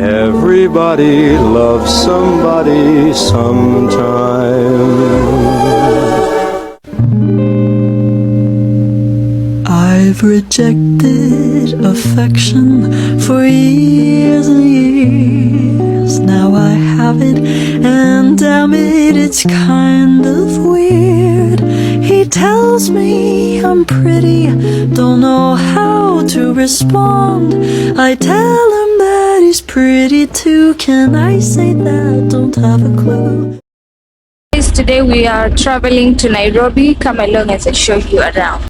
Everybody loves somebody sometime. I've rejected affection for years and years. Now I have it, and damn it, it's kind of weird. He tells me I'm pretty, don't know how to respond. I tell him that he's pretty too. Can I say that? Don't have a clue. Today we are traveling to Nairobi. Come along as I show you around.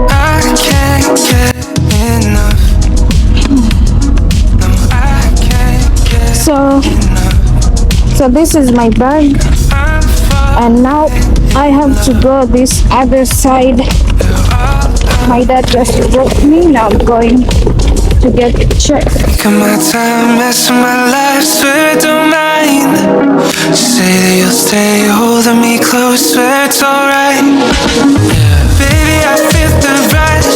I can't get enough. No, I can't get So this is my bag, and now I have to go this other side. My dad just dropped me. Now I'm going to get checked. Come my time, mess with my life, swear I don't mind. Just say that you'll stay holding me close, swear it's alright. Yeah. Baby, I feel the rush,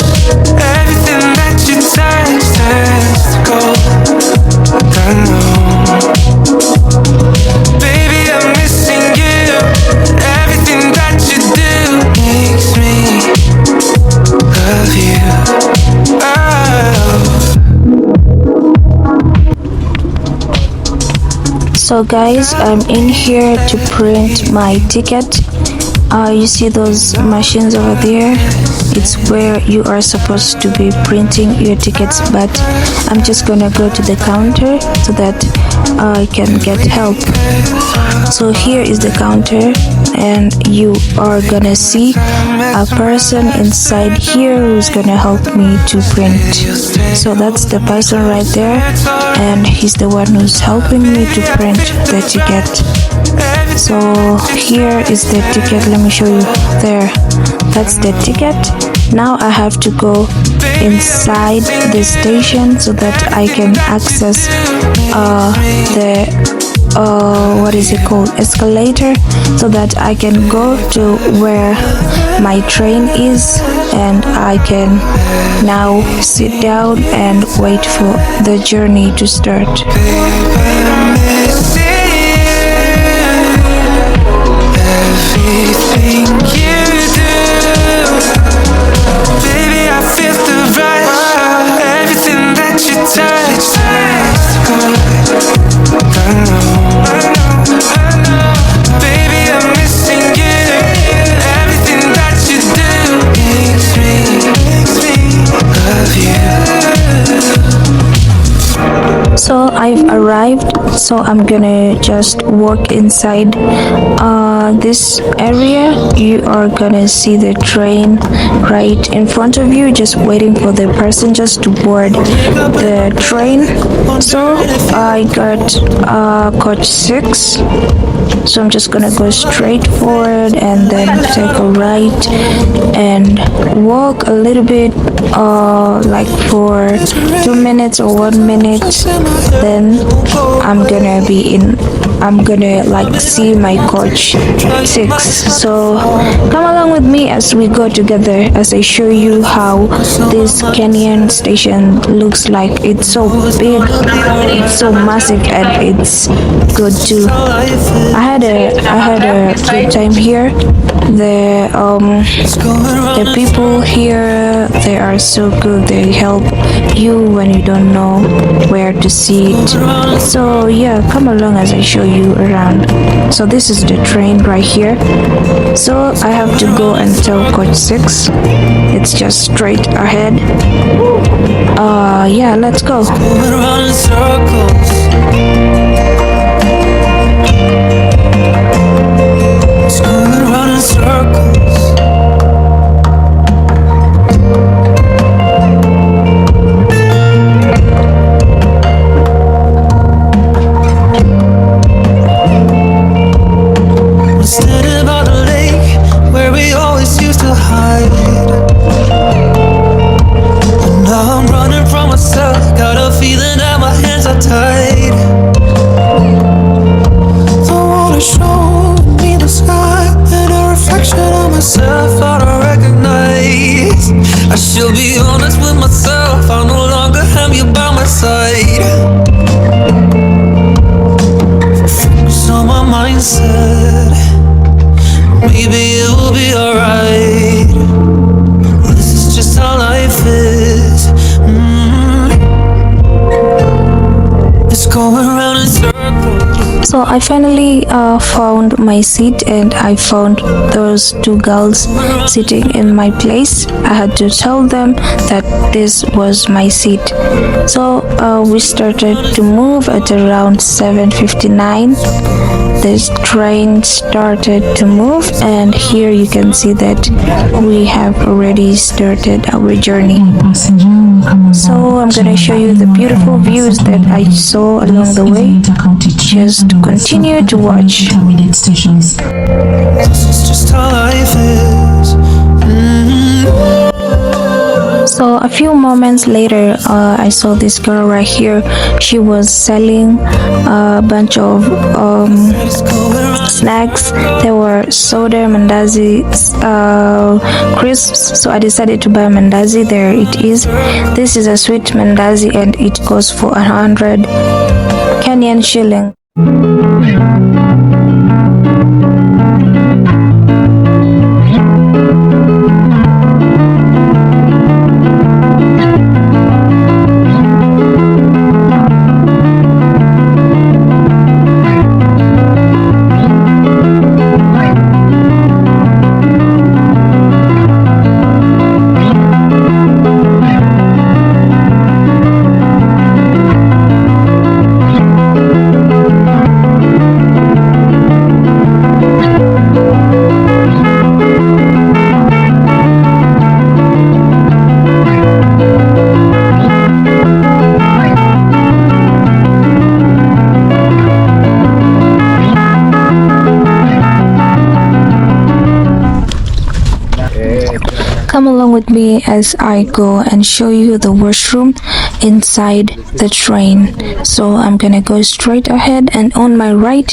everything that you touch turns to gold. I know. Baby, I'm missing you, everything that you do makes me love you. Oh. So guys, I'm in here to print my ticket. You see those machines over there? It's where you are supposed to be printing your tickets, but I'm just gonna go to the counter so that I can get help. So here is the counter, and you are gonna see a person inside here who's gonna help me to print. So that's the person right there, and he's the one who's helping me to print the ticket. So here is the ticket. Let me show you. There, that's the ticket. Now I have to go inside the station so that I can access the what is it called, escalator, so that I can go to where my train is, and I can now sit down and wait for the journey to start. Everything you do, baby, I feel the rush, everything that you touch turns to gold. I know, baby, I'm missing you, everything that you do makes me love you. So I've arrived, so I'm gonna just walk inside this area. You are gonna see the train right in front of you, just waiting for the person just to board the train. So I got coach 6, so I'm just gonna go straight forward and then take a right and walk a little bit, like for 2 minutes or 1 minute. Then I'm gonna like see my coach 6. So come along with me as we go together, as I show you how this Kenyan station looks like. It's so big, it's so massive, and it's good too. I had a good time here. The people here, they are so good. They help you when you don't know where to sit. So yeah, come along as I show you around. So this is the train right here. So I have to go and tell coach 6. It's just straight ahead. Yeah, let's go. It's going around in circles. Standing by the lake where we always used to hide, and now I'm running from myself. Got a feeling that my hands are tied. Don't wanna show me the sky and a reflection myself, I don't recognize. I should be honest with myself, I no longer have you by my side. Focus on my mindset, maybe it will be alright. This is just how life is. It's going around in circles. So I finally found my seat, and I found those two girls sitting in my place. I had to tell them that this was my seat. So we started to move at around 7:59. This train started to move, and here you can see that we have already started our journey. So I'm gonna show you the beautiful views that I saw along the way. Just continue to watch. This is just how life is. So a few moments later, I saw this girl right here. She was selling a bunch of It's going around. snacks. There were soda, mandazi, crisps. So I decided to buy mandazi. There it is. This is a sweet mandazi, and it goes for 100 Kenyan shilling. Come along with me as I go and show you the washroom inside the train. So I'm gonna go straight ahead, and on my right,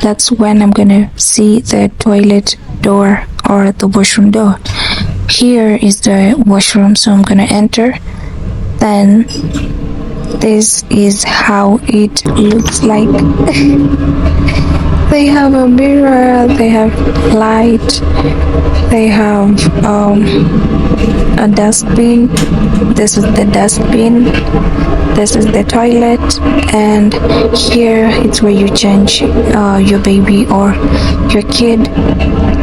that's when I'm gonna see the toilet door or the washroom door. Here is the washroom, so I'm gonna enter. Then this is how it looks like. They have a mirror, they have light, they have a dustbin. This is the dustbin. This is the toilet, and here it's where you change your baby or your kid.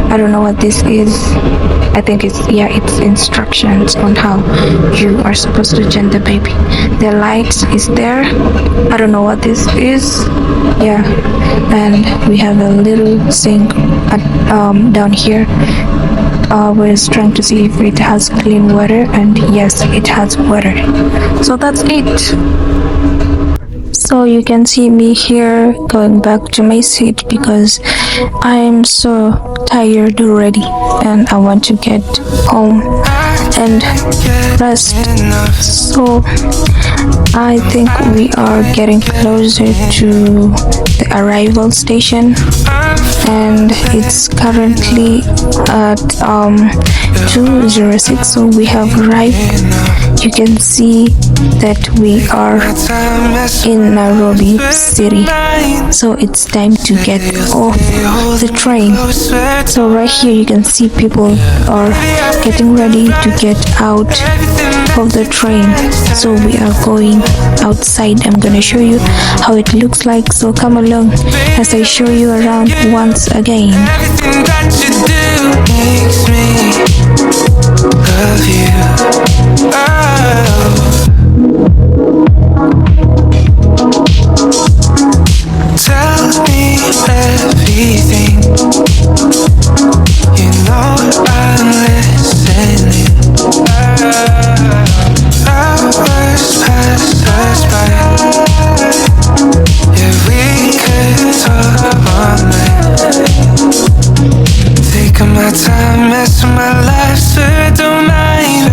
I don't know what this is. I think it's instructions on how you are supposed to change the baby. The lights is there. I don't know what this is. Yeah, and we have a little sink down here. We're trying to see if it has clean water, and yes, it has water. So that's it. So you can see me here going back to my seat because I'm so tired already and I want to get home and rest. So I think we are getting closer to the arrival station, and it's currently at 2:06, so we have arrived. You can see that we are in Nairobi city, so it's time to get off the train. So right here you can see people are getting ready to get out of the train. So we are going outside. I'm gonna show you how it looks like, so come along as I show you around once again. Everything that you do makes me love you. Tell me everything. You know I'm listening. Hours pass us by. If we could talk all night. Taking my time, messing my life, swear don't mind.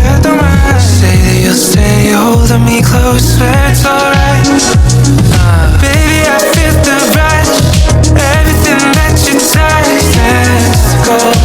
Say that you'll stay holding me close, swear it's alright. Baby, I feel the rush. Everything that you touch turns to gold.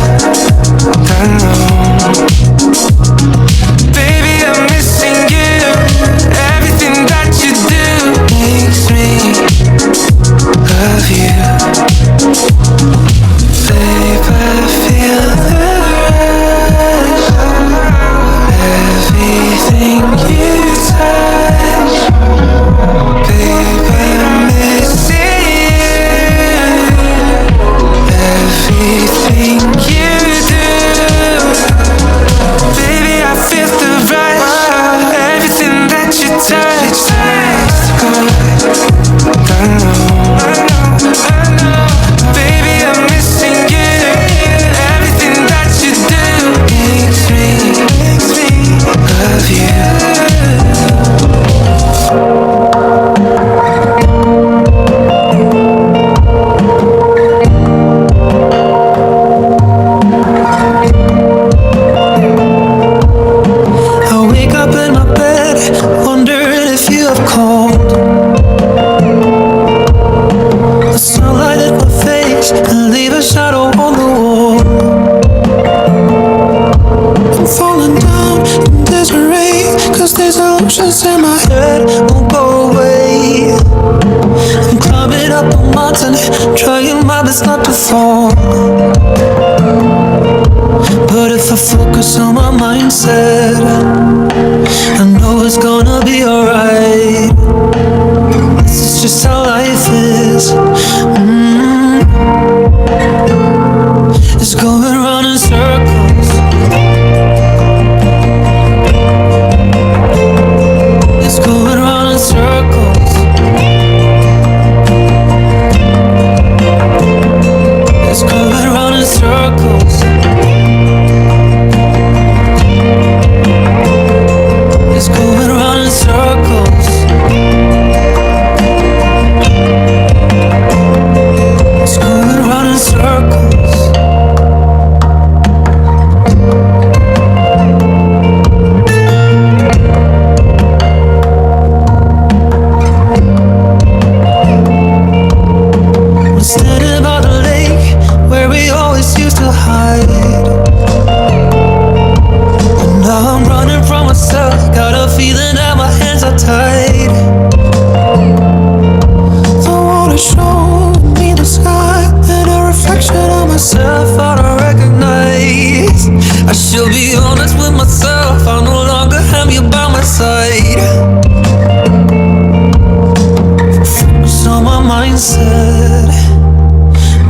Questions in my head won't go away. I'm climbing up a mountain, trying my best not to fall. But if I focus on my mindset, I know it's gonna be alright. This is just how life is. It's going round in circles. It's going round in circles. It's going round in circles. It's going round in circles. It's going round in circles. I'm standing by the lake where we always used to hide. And now I'm running from myself, got a feeling that my hands are tied. The water showed me the sky and a reflection of myself I don't recognize. I should be honest with myself, I no longer have you by my side. Focus on my mindset,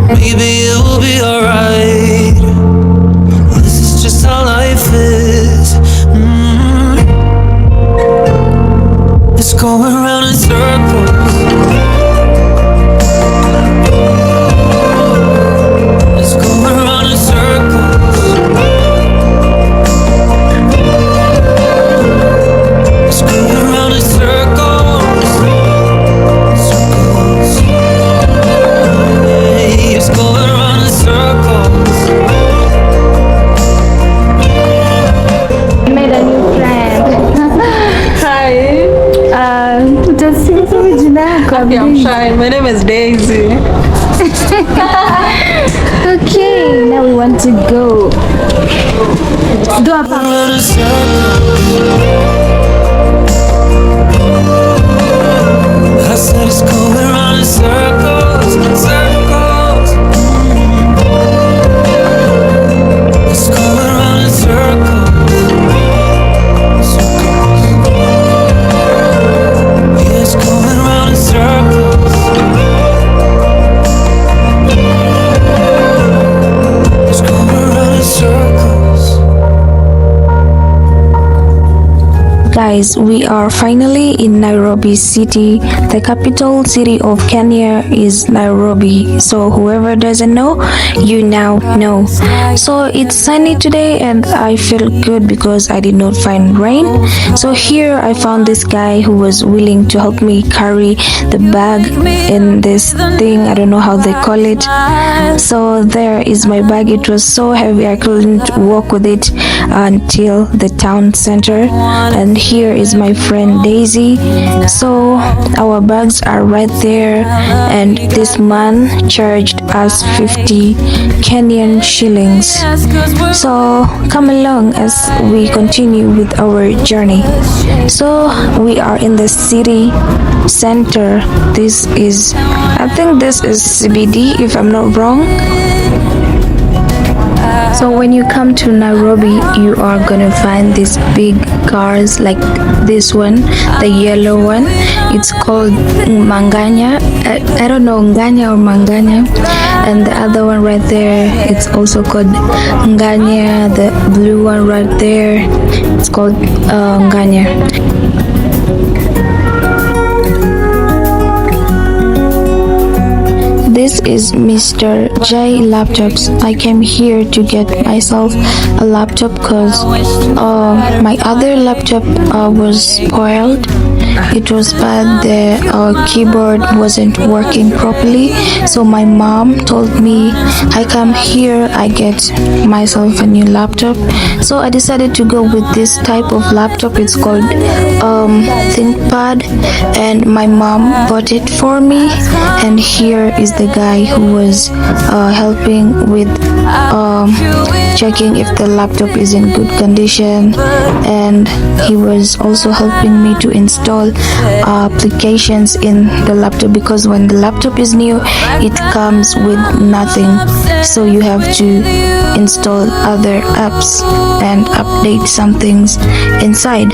maybe it will be alright. This is just how life is. It's going round in circles. It's going round in circles. It's going round in circles. Circles. Hey, it's going round in circles. Made a new friend. Hi. Utasema jina yako. Okay, I'm shy. My name is Daisy. Okay, now we want to go. Do a pump. Round in circles. I said it's going round in circles, circles. It's going round in circles, circles. Yeah, it's going round in circles. It's going round in circles. Guys, we are finally in Nairobi city. The capital city of Kenya is Nairobi. So whoever doesn't know, you now know. So it's sunny today and I feel good because I did not find rain. So here I found this guy who was willing to help me carry the bag in this thing. I don't know how they call it. So there is my bag. It was so heavy I couldn't walk with it until the town center. And here is my friend Daisy. So our bags are right there and this man charged us 50 Kenyan shillings. So come along as we continue with our journey. So we are in the city center. This is, I think this is CBD if I'm not wrong. So when you come to Nairobi, you are gonna find these big cars like this one, the yellow one. It's called Manganya. I don't know, Nganya or Manganya. And the other one right there, it's also called Nganya. The blue one right there, it's called Nganya. This is Mr. J Laptops. I came here to get myself a laptop because my other laptop was spoiled. It was bad. The keyboard wasn't working properly. So my mom told me I come here, I get myself a new laptop. So I decided to go with this type of laptop. It's called ThinkPad, and my mom bought it for me. And here is the guy who was helping with checking if the laptop is in good condition, and he was also helping me to install applications in the laptop, because when the laptop is new it comes with nothing, so you have to install other apps and update some things inside.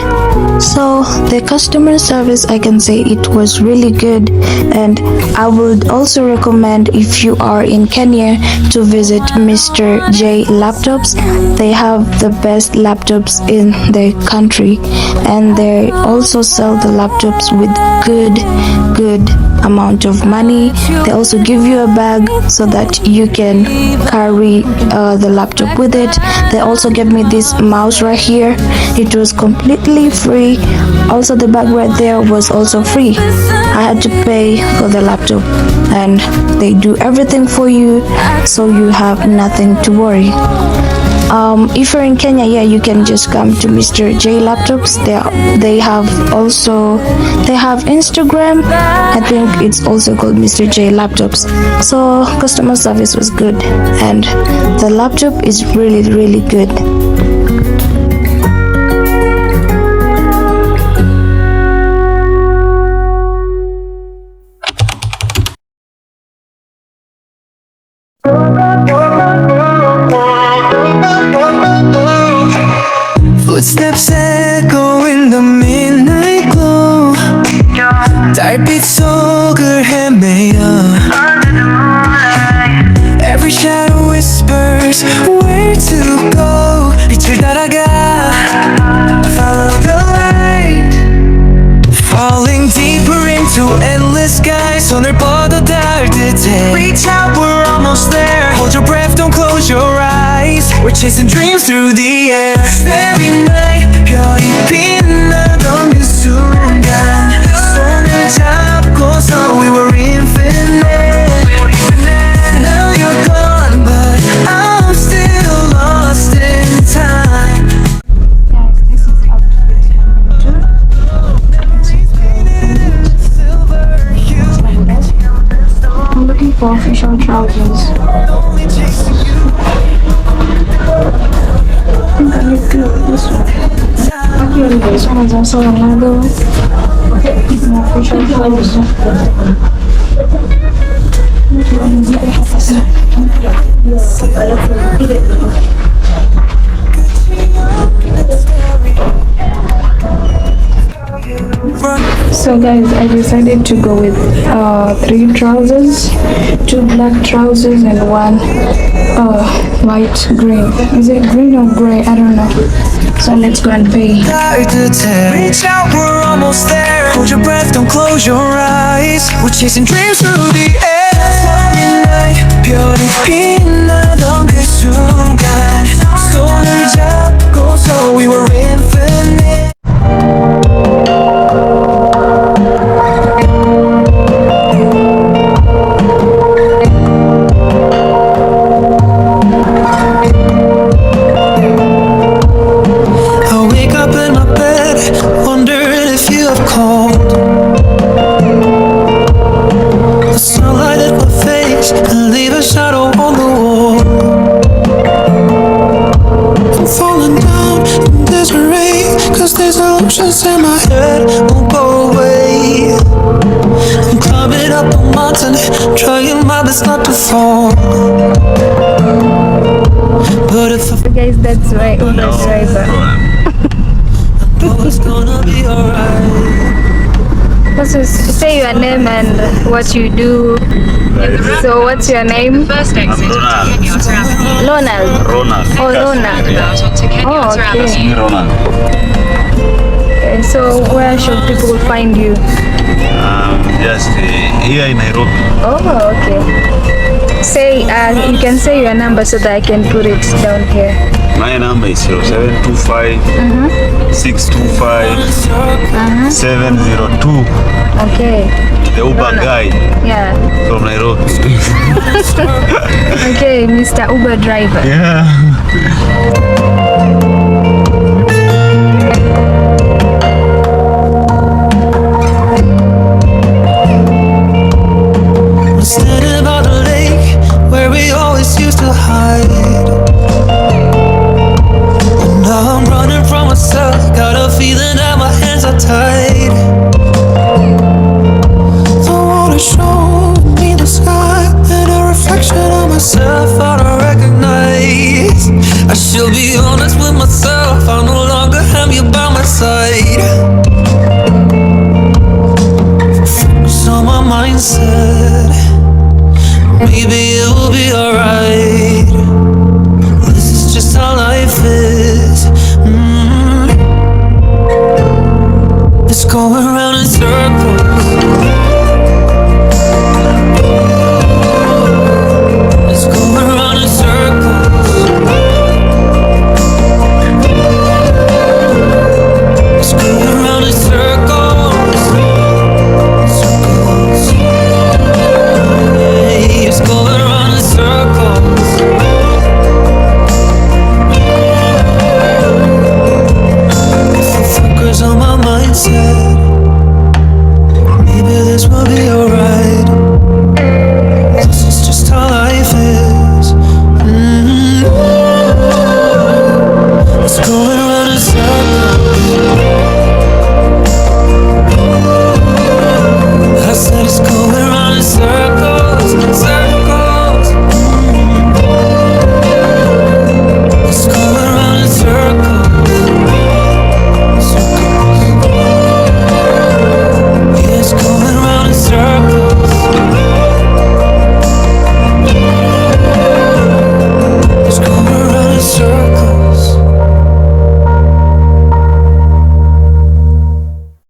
So the customer service, I can say it was really good, and I would also recommend, if you are in Kenya, to visit Mr. J Laptops. They have the best laptops in the country, and they also sell the laptops with good amount of money. They also give you a bag so that you can carry the laptop with it. They also gave me this mouse right here. It was completely free. Also the bag right there was also free. I had to pay for the laptop, and they do everything for you, so you have nothing to worry. If you're in Kenya, yeah, you can just come to Mr. J Laptops. They have Instagram. I think it's also called Mr. J Laptops. So customer service was good, and the laptop is really good. Footsteps echo in the midnight glow. 달빛 속을 헤매어. Every shadow whispers where to go. 빛을 따라가. Follow the light. Falling deeper into endless skies. 손을 뻗어 닿을 듯해. Reach out, we're almost there. Hold your breath, don't close your eyes. We're chasing dreams through the air. Every night, 별이 빛나던 그 순간. 손을 잡고서 we were infinite. Now you're gone, but I'm still lost in time. Guys, this is up to I'm looking for official trousers. I think I look good with this one. Actually, this one is also another official trousers. So guys, I decided to go with 3 trousers, 2 black trousers and 1 light green. Is it green or gray? I don't know. So let's go and pay. Reach out, we're almost there. Hold your breath, don't close your eyes. We're chasing dreams through the air. Night, 별이 빛나던 그 순간. 손을 잡고서 we were infinite. In my head won't go away. I'm climbing up a mountain, trying my best not to fall. But if I Guys, that's my Uber driver. know it's gonna be alright. So say your name and what you do. So what's your name? Ronald. Oh, Ronald. Oh, okay. Okay, so where should people find you? Just here in Nairobi. Oh, okay. Say, you can say your number so that I can put it down here. My number is 0725 625 702. Okay. The Uber guy Yeah. from Nairobi. Okay, Mr. Uber driver. Yeah. Standing by the lake where we always used to hide. still be honest with myself. I no longer have you by my side. Focus on my mindset. Maybe it will be alright. This is just how life is.